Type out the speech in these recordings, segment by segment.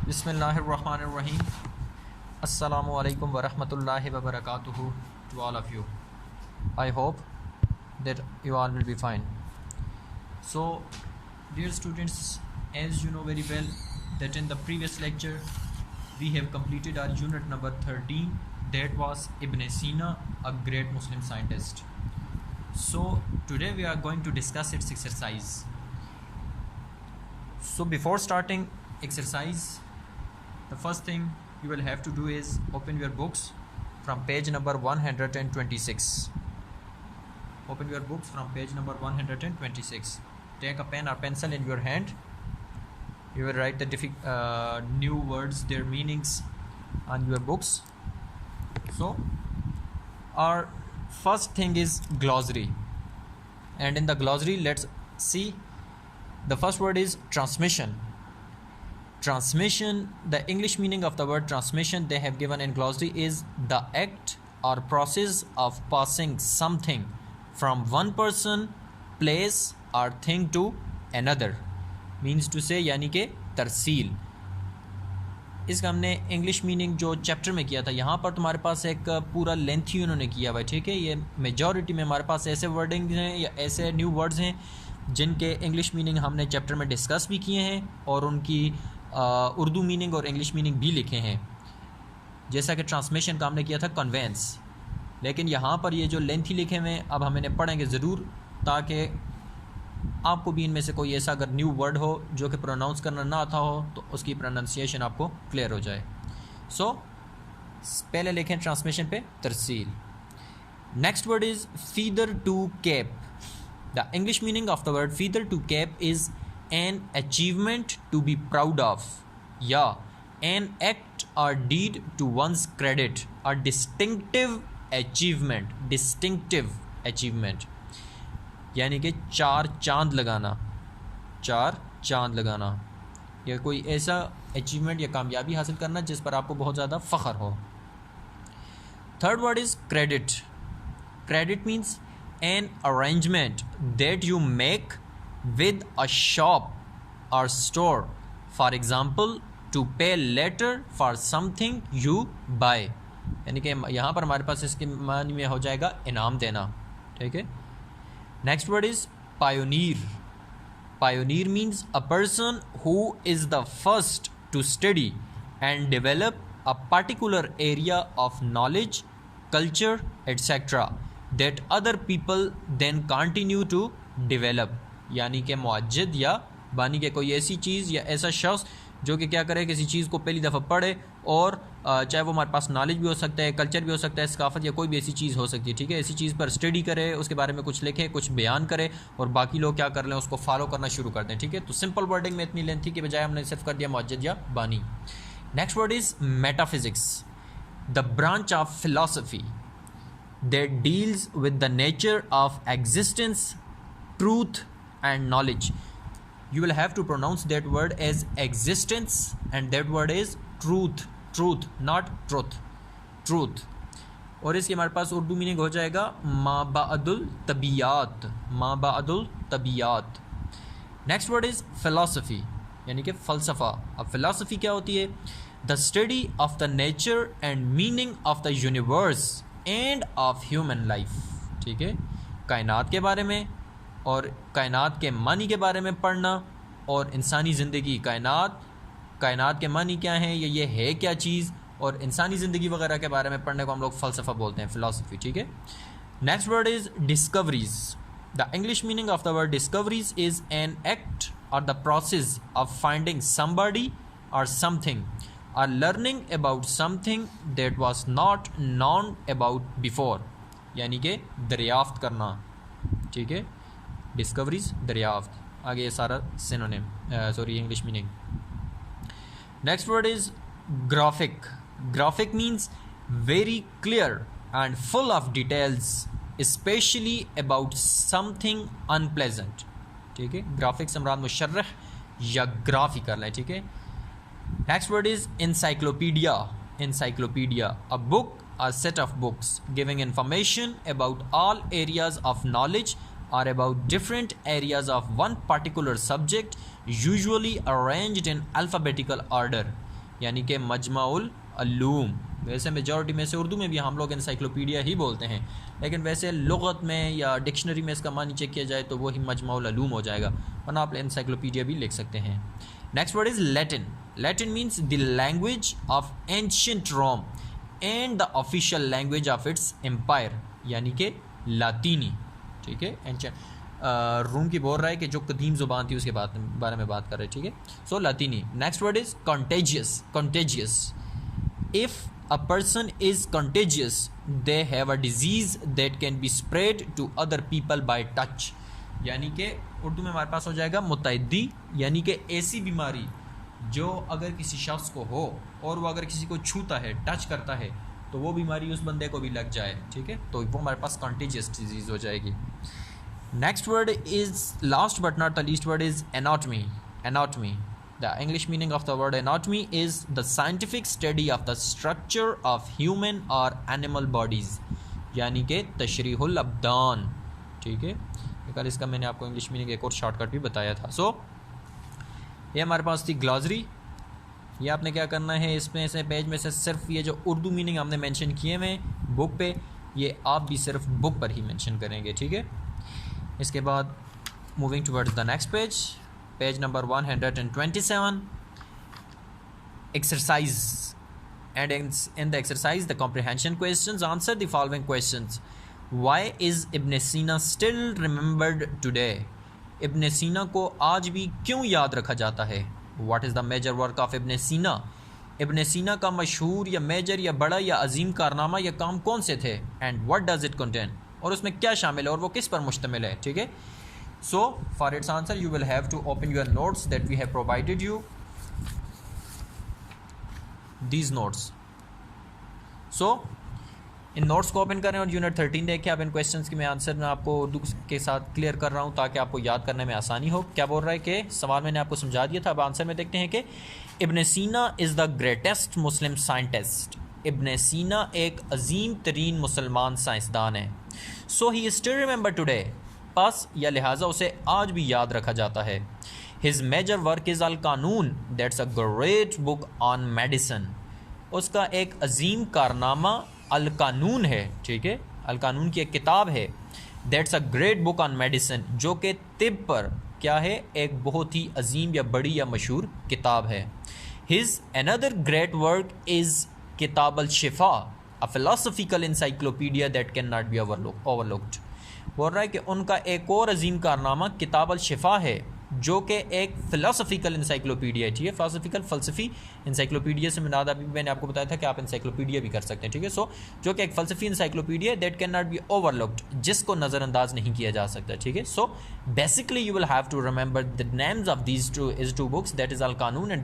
Bismillahirrahmanirrahim. Assalamu alaikum wa rahmatullahi wa barakatuhu to all of you. I hope that you all will be fine. So, dear students, as you know very well that in the previous lecture we have completed our unit number 13, that was Ibn Sina, a great Muslim scientist. So, today we are going to discuss its exercise. So, before starting exercise, the first thing you will have to do is open your books from page number 126. Open your books from page number 126. Take a pen or pencil in your hand. You will write the new words, their meanings on your books. So, our first thing is glossary. And in the glossary, let's see. The first word is transmission. Transmission, the English meaning of the word transmission they have given in glossary is the act or process of passing something from one person, place or thing to another. Means to say यानी कि तरसील. इसका हमने English meaning जो chapter में किया था, यहाँ पर तुम्हारे पास एक पूरा लेंथी उन्होंने किया हुआ है, ठीक है. ये मेजॉरिटी में हमारे पास ऐसे वर्डिंग हैं या ऐसे न्यू वर्ड्स हैं जिनके इंग्लिश मीनिंग हमने चैप्टर में डिस्कस भी किए हैं और उनकी उर्दू मीनिंग और इंग्लिश मीनिंग भी लिखे हैं. जैसा कि ट्रांसमिशन का हमने किया था कन्वेंस, लेकिन यहाँ पर ये जो लेंथी लिखे हुए हैं अब हम इन्हें पढ़ेंगे ज़रूर, ताकि आपको भी इनमें से कोई ऐसा अगर न्यू वर्ड हो जो कि प्रोनाउंस करना ना आता हो तो उसकी प्रोनाउंसिएशन आपको क्लियर हो जाए. सो पहले लिखें ट्रांसमिशन पे तरसील. Next word is feather to cap. The English meaning of the word feather to cap is an achievement to be proud of, yeah, an act or deed to one's credit, or distinctive achievement. यानी कि चार चांद लगाना या कोई ऐसा achievement या कामयाबी हासिल करना जिस पर आपको बहुत ज़्यादा फ़ख्र हो. Third word is credit. Credit means an arrangement that you make with a shop or store, for example to pay later for something you buy. यानी कि यहाँ पर हमारे पास इसके मानी में हो जाएगा इनाम देना, ठीक है. Next word is pioneer. Pioneer means a person who is the first to study and develop a particular area of knowledge, culture etcetera that other people then continue to develop. यानी कि मुअज्जिद या बानी के कोई ऐसी चीज़ या ऐसा शख्स जो कि क्या करे, किसी चीज़ को पहली दफ़ा पढ़े और चाहे वो हमारे पास नॉलेज भी हो सकता है, कल्चर भी हो सकता है, सकाफत या कोई भी ऐसी चीज़ हो सकती है, ठीक है. ऐसी चीज़ पर स्टडी करे, उसके बारे में कुछ लिखे, कुछ बयान करे और बाकी लोग क्या कर लें, उसको फॉलो करना शुरू कर दें, ठीक है. तो सिंपल वर्डिंग में इतनी लेंथी के बजाय हमने सिर्फ कर दिया मुअज्जिद या बानी. Next word is metaphysics. The branch of philosophy that deals with the nature of existence, truth and knowledge. You will have to pronounce that word as existence and that word is truth, not truth. और इसकी हमारे पास Urdu meaning हो जाएगा माबादुल तबियात. Next word is philosophy यानी कि फ़लसफ़ा. अब philosophy क्या होती है? The study of the nature and meaning of the universe end of human life, ठीक है. कायनात के बारे में और कायनात के मानी के बारे में पढ़ना और इंसानी ज़िंदगी, कायनात के मानी क्या हैं या ये है क्या चीज़, और इंसानी ज़िंदगी वगैरह के बारे में पढ़ने को हम लोग फ़लसफ़ा बोलते हैं, फ़िलासफ़ी, ठीक है. Next word is discoveries. The English meaning of the word discoveries is an act और the process of finding somebody और समथिंग और learning about something that was not known about before. यानी कि दरियाफ्त करना, ठीक है. डिस्कवरीज, दरियाफ्त. आगे ये सारा synonym, English meaning. Next word is graphic. Graphic means very clear and full of details specially about something unpleasant, ठीक है. ग्राफिक से मुराद मुशर्रह या ग्राफ ही कर लें, ठीक है. Next word is encyclopedia. A book, a set of books giving information about all areas of knowledge or about different areas of one particular subject, usually arranged in alphabetical order. यानी कि मजमाउल अल्लूम। वैसे majority में से उर्दू में भी हम लोग encyclopedia ही बोलते हैं, लेकिन वैसे लुगत में या डिक्शनरी में इसका मानी चेक किया जाए तो वो ही मजमाउल अल्लूम हो जाएगा, वरना आप इंसाइक्लोपीडिया भी लिख सकते हैं। Next word is Latin. Latin means the language of ancient Rome and the official language of its empire, यानी कि लातीनी। ठीक है, एंशियंट रूम की बोल रहा है कि जो कदीम ज़ुबान थी उसके बारे में बात कर रहे हैं। ठीक है, सो लातीनी। Next word is contagious. Contagious, if a person is contagious they have a disease that can be spread to other people by touch, यानी कि उर्दू में हमारे पास हो जाएगा मुतअद्दी, यानी कि ऐसी बीमारी जो अगर किसी शख्स को हो और वो अगर किसी को छूता है, टच करता है, तो वो बीमारी उस बंदे को भी लग जाए। ठीक है, तो वो हमारे पास कंटेजियस डिजीज़ हो जाएगी। Next word is last but not the least word is anatomy. Anatomy, the English meaning of the word anatomy is the scientific study of the structure of human or animal bodies, यानी कि तशरीहुल अब्दान। ठीक है, कल इसका मैंने आपको English meaning एक और शॉर्टकट भी बताया था। सो ये हमारे पास थी ग्लॉसरी। ये आपने क्या करना है, इसमें से पेज में से सिर्फ ये जो उर्दू मीनिंग हमने मेंशन किए हुए बुक पे, ये आप भी सिर्फ बुक पर ही मेंशन करेंगे। ठीक है, इसके बाद moving towards the next page, page number 127, exercise, and in the exercise the comprehension questions answer the following questions. Why is Ibn Sina still remembered today? Ibn Sina को आज भी क्यों याद रखा जाता है? What is the major work of Ibn Sina? Ibn Sina का मशहूर या मेजर या बड़ा या अजीम कारनामा या काम कौन से थे? And what does it contain? और उसमें क्या शामिल है और वो किस पर मुश्तमिल है? ठीक है, so for its answer you will have to open your notes that we have provided you, these notes. so in notes को ओपन करें और यूनिट 13 देखें। अब इन क्वेश्चंस की मैं आंसर मैं आपको उर्दू के साथ क्लियर कर रहा हूँ ताकि आपको याद करने में आसानी हो। क्या बोल रहा है कि सवाल मैंने आपको समझा दिया था, अब आंसर में देखते हैं कि Ibn Sina is the greatest Muslim scientist. Ibn Sina एक अजीम तरीन मुसलमान साइंसदान है। So he is still remember today, पास या लिहाजा उसे आज भी याद रखा जाता है। His major work is Al Qanun, that's a great book on medicine. उसका एक अजीम कारनामा अल कानून है। ठीक है, अल कानून की एक किताब है। That's a great book on medicine, जो कि तिब पर क्या है, एक बहुत ही अजीम या बड़ी या मशहूर किताब है। His another great work is Kitab Al Shifa, a philosophical encyclopedia that can not be overlooked. बोल रहा है कि उनका एक और अजीम कारनामा किताब अल शिफा है, जो कि एक फ़िलासफ़िकल इंसाइक्लोपीडिया है। ठीक है, फ़िलासफ़िकल फ़लसफ़ी इंसाइक्लोपीडिया से मिलाद अभी मैंने आपको बताया था कि आप इंसाइक्लोपीडिया भी कर सकते हैं। ठीक है, सो जो कि एक फ़लसफ़ी इंसाइक्लोपीडिया है that can not be overlooked, जिसको नज़रअंदाज नहीं किया जा सकता। ठीक है, so basically you will have to remember the names of these two books, that is Al Qanun and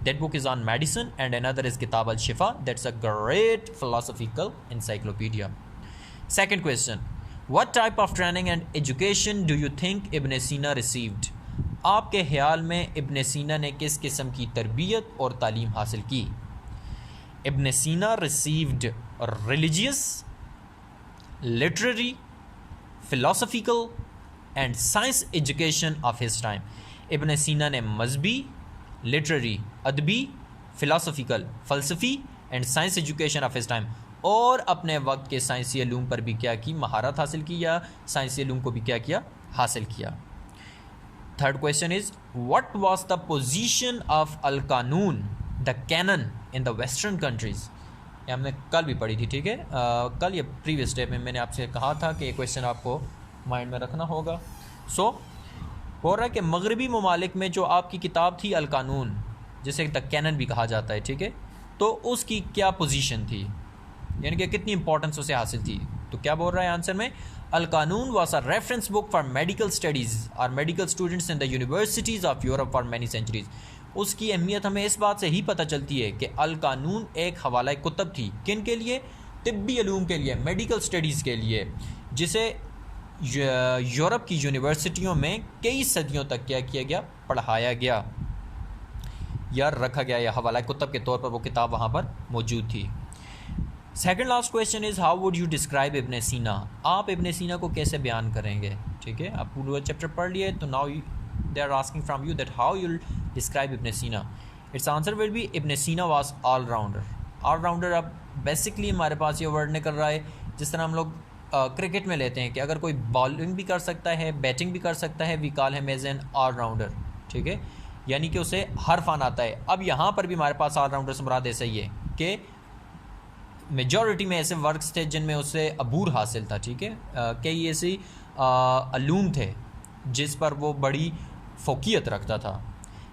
that book is on medicine, and another is Kitab al-Shifa, that's a great philosophical encyclopedia. Second question, what type of training and education do you think Ibn Sina received? आपके ख्याल में इब्न सीना ने किस किस्म की तरबियत और तालीम हासिल की? इब्न सीना received religious, literary, philosophical and science education of his time. इब्न सीना ने मजहबी, लिटरेरी अदबी, फ़िलासफ़िकल फ़लसफ़ी and science education of his time, और अपने वक्त के साइंसी इल्म पर भी क्या की, महारत हासिल की या साइंसी इल्म को भी क्या किया, हासिल किया। Third question is what was the position of Al Qanun, the canon in the western countries? ये हमने कल भी पढ़ी थी। ठीक है, कल या प्रीवियस डे में मैंने आपसे कहा था कि ये क्वेश्चन आपको माइंड में रखना होगा। सो बोल रहा है कि मगरबी ममालिक में जो आपकी किताब थी अल कानून, जिसे द कैनन भी कहा जाता है, ठीक है, तो उसकी क्या पोजीशन थी, यानी कि कितनी इंपॉर्टेंस उसे हासिल थी? तो क्या बोल रहा है आंसर में, Al Qanun was a reference book for medical studies और medical students in the universities of Europe for many centuries. उसकी अहमियत हमें इस बात से ही पता चलती है कि अल कानून एक हवाला कुतब थी, किन के लिए? तिब्बी इल्म के लिए, मेडिकल स्टडीज़ के लिए, जिसे यूरोप की यूनिवर्सिटियों में कई सदियों तक क्या किया गया, पढ़ाया गया या रखा गया, या हवाला कुतब के तौर पर वो किताब वहाँ पर मौजूद थी। Second last question is how would you describe Ibn Sina? आप इब्न सीना को कैसे बयान करेंगे? ठीक है, आप पूरा चैप्टर पढ़ लिए, तो now they are asking from you that how you describe Ibn Sina. Its answer will be Ibn Sina was allrounder. Allrounder अब बेसिकली हमारे पास ये वर्ड निकल रहा है जिस तरह हम लोग क्रिकेट में लेते हैं कि अगर कोई बॉलिंग भी कर सकता है, बैटिंग भी कर सकता है, we call him as an allrounder, ठीक है, यानी कि उसे हर फन आता है। अब यहाँ पर भी हमारे पास ऑलराउंडर से मुराद ऐसा ही है कि मेजॉरिटी में ऐसे वर्क्स थे जिनमें उसे अबूर हासिल था, ठीक है, कई ऐसी अलूम थे जिस पर वो बड़ी फोकियत रखता था।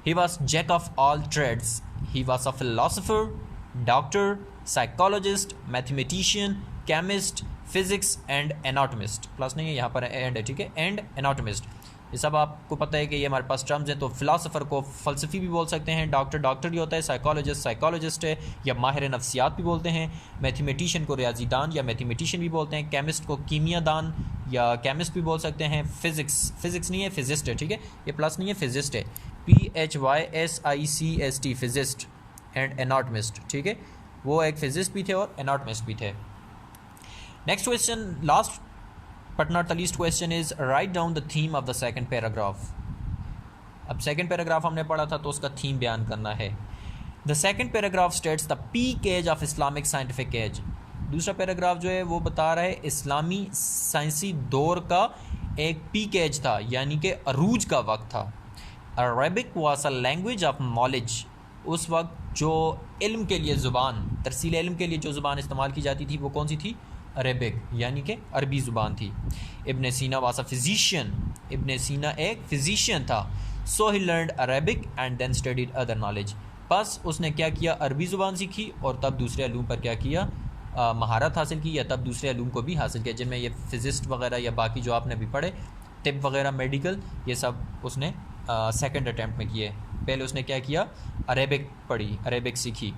He was jack of all trades, he was a philosopher, doctor, psychologist, mathematician, chemist, physics and anatomist. Plus नहीं है यहाँ पर, एंड है, ठीक है, एंड एनाटॉमिस्ट। ये सब आपको पता है कि ये हमारे पास टर्म्स हैं। तो फ़िलासफ़र को फ़लसफ़ी भी बोल सकते हैं, डॉक्टर भी होता है, साइकोलॉजिस्ट है या माहिर नफ्सियात भी बोलते हैं, मैथमेटिशियन को रियाजीदान या मैथमेटिशियन भी बोलते हैं, केमिस्ट को कीमियादान या केमिस्ट भी बोल सकते हैं, फिज़िक्स नहीं है, फिजिस्ट है, ठीक है, ये प्लस नहीं है, फिजिस्ट है, PHYSICST, फिजिस्ट एंड एनाटॉमिस्ट, ठीक है, वो एक फिजिस्ट भी थे और एनाटॉमिस्ट भी थे। Next question, last but not the least question is write down the theme of the second paragraph। अब सेकंड पैराग्राफ हमने पढ़ा था तो उसका थीम बयान करना है। The second paragraph states the peak age of Islamic scientific age. दूसरा पैराग्राफ जो है वो बता रहा है इस्लामी साइंसी दौर का एक पीक एज था, यानी कि अरूज का वक्त था। Arabic was a language of knowledge. उस वक्त जो इल्म के लिए ज़ुबान, तरसील इल्म के लिए जो ज़ुबान इस्तेमाल की जाती थी वो कौन सी थी? अरेबिक, यानी कि अरबी ज़ुबान थी। इब्न Sina was a physician. Ibn Sina एक फिजिशियन था। So he learned Arabic and then studied other knowledge. बस उसने क्या किया, अरबी ज़ुबान सीखी और तब दूसरे अलूम पर क्या किया, महारत हासिल की, या तब दूसरे अलूम को भी हासिल किया, जिनमें ये फिजिस्ट वगैरह या बाकी जो आपने अभी पढ़े, टिप वगैरह, मेडिकल, ये सब उसने सेकंड अटैम्प्ट में किए। पहले उसने क्या किया, अरेबिक पढ़ी, अरेबिक सीखी।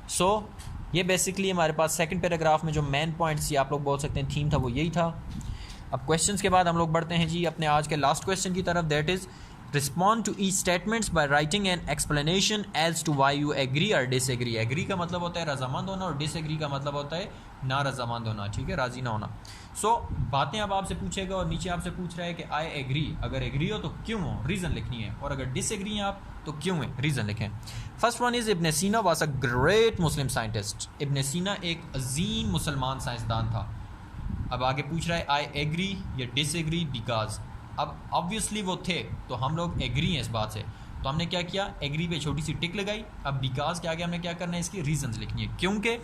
सो ये बेसिकली हमारे पास सेकंड पैराग्राफ में जो मेन पॉइंट्स या आप लोग बोल सकते हैं थीम था वो यही था। अब क्वेश्चंस के बाद हम लोग बढ़ते हैं जी अपने आज के लास्ट क्वेश्चन की तरफ, that is respond to each statements by writing an explanation as to why you agree और डिसएग्री। एग्री का मतलब होता है रजामंद होना और डिसएग्री का मतलब होता है ना रजामंद होना, ठीक है, राजी ना होना। सो बातें अब आपसे पूछेगा और नीचे आपसे पूछ रहा है कि आई एग्री, अगर एग्री हो तो क्यों हो, रीज़न लिखनी है, और अगर डिसएग्री हैं आप तो क्यों है, रीज़न लिखें। First one is Ibn Sina was a great Muslim scientist. Ibn Sina एक अजीम मुसलमान साइंसदान था। अब आगे पूछ रहा है आई एग्री या डिसएग्री बिकॉज। अब ऑब्वियसली वो थे तो हम लोग एग्री हैं इस बात से, तो हमने क्या किया, एग्री पे छोटी सी टिक लगाई। अब बिकॉज के आगे हमने क्या करना है, इसकी रीजंस लिखनी है। क्योंकि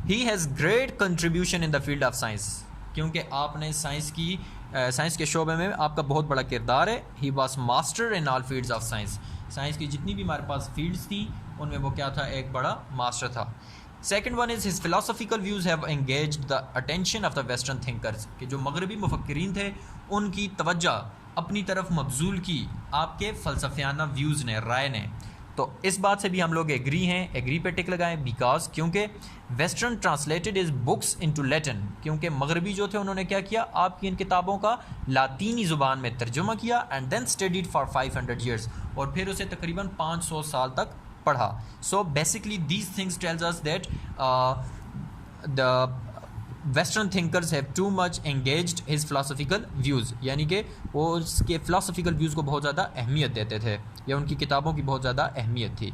he has great contribution in the field of science, क्योंकि आपने साइंस के शोबे में आपका बहुत बड़ा किरदार है। He was master in all fields of science. Science की जितनी भी हमारे पास फील्ड्स थी उनमें वो क्या था, एक बड़ा मास्टर था। Second one is his philosophical views have engaged the attention of the western thinkers, कि जो मगरबी मुफक्किरीन थे उनकी तवज्जो अपनी तरफ मबजूल की आपके फ़लसफ़ियाना व्यूज़ ने, राय ने। तो इस बात से भी हम लोग एग्री हैं, एग्री पे टिक लगाएं बिकॉज, क्योंकि western translated is books into Latin, क्योंकि मगरबी जो थे उन्होंने क्या किया, आपकी इन किताबों का लातीनी ज़ुबान में तर्जुमा किया and then studied for 500 years, और फिर उसे तकरीबन 500 साल तक पढ़ा। So basically these things tells us that the western thinkers have too much engaged his philosophical views, यानी कि वो उसके फिलोसफिकल व्यूज़ को बहुत ज़्यादा अहमियत देते थे या उनकी किताबों की बहुत ज़्यादा अहमियत थी।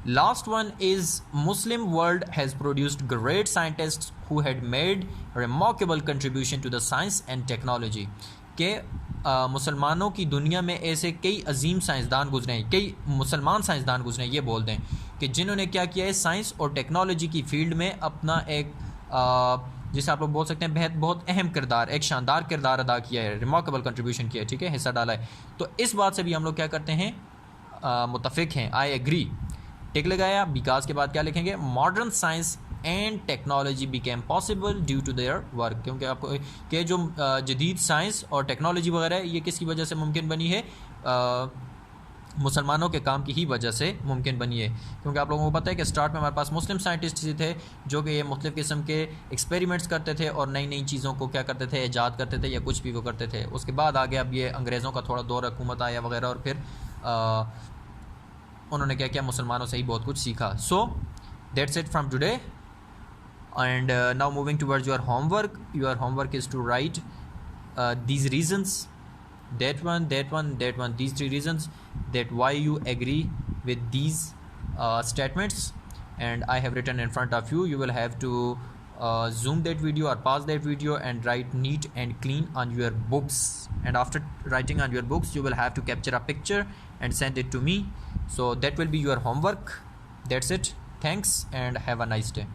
Last one is Muslim world has produced great scientists who had made remarkable contribution to the science and technology, के मुसलमानों की दुनिया में ऐसे कई अजीम साइंसदान गुजरे हैं, कई मुसलमान साइंसदान गुजरे हैं, ये बोल दें कि जिन्होंने क्या किया है, साइंस और टेक्नोलॉजी की फील्ड में अपना एक जिसे आप लोग बोल सकते हैं बहुत अहम किरदार, एक शानदार किरदार अदा किया है, रिमार्केबल कंट्रीब्यूशन किया है, ठीक है, हिस्सा डाला है। तो इस बात से भी हम लोग क्या करते हैं, मुत्तफिक हैं, आई एग्री, टिक लगाया। बिकॉज के बाद क्या लिखेंगे, modern science and technology became possible due to their work, क्योंकि आपको कि जो जदीद साइंस और टेक्नोलॉजी वगैरह है ये किसकी वजह से मुमकिन बनी है, मुसलमानों के काम की ही वजह से मुमकिन बनी है। क्योंकि आप लोगों को पता है कि स्टार्ट में हमारे पास मुस्लिम साइंटिस्ट ही थे जो कि ये मुख्तलिफ़ किस्म के एक्सपेरिमेंट्स करते थे और नई नई चीज़ों को क्या करते थे, ईजाद करते थे या कुछ भी वो करते थे। उसके बाद आगे अब ये अंग्रेज़ों का थोड़ा दौर हुकूमत आया वगैरह, और फिर उन्होंने क्या किया, मुसलमानों से ही बहुत कुछ सीखा। So that's it from today and now moving towards your homework. Your homework is to write these reasons, that one, these 3 reasons, that why you agree with these statements, and I have written in front of you. You will have to zoom that video or pause that video and write neat and clean on your books, and after writing on your books you will have to capture a picture and send it to me. So that will be your homework. That's it. Thanks and have a nice day.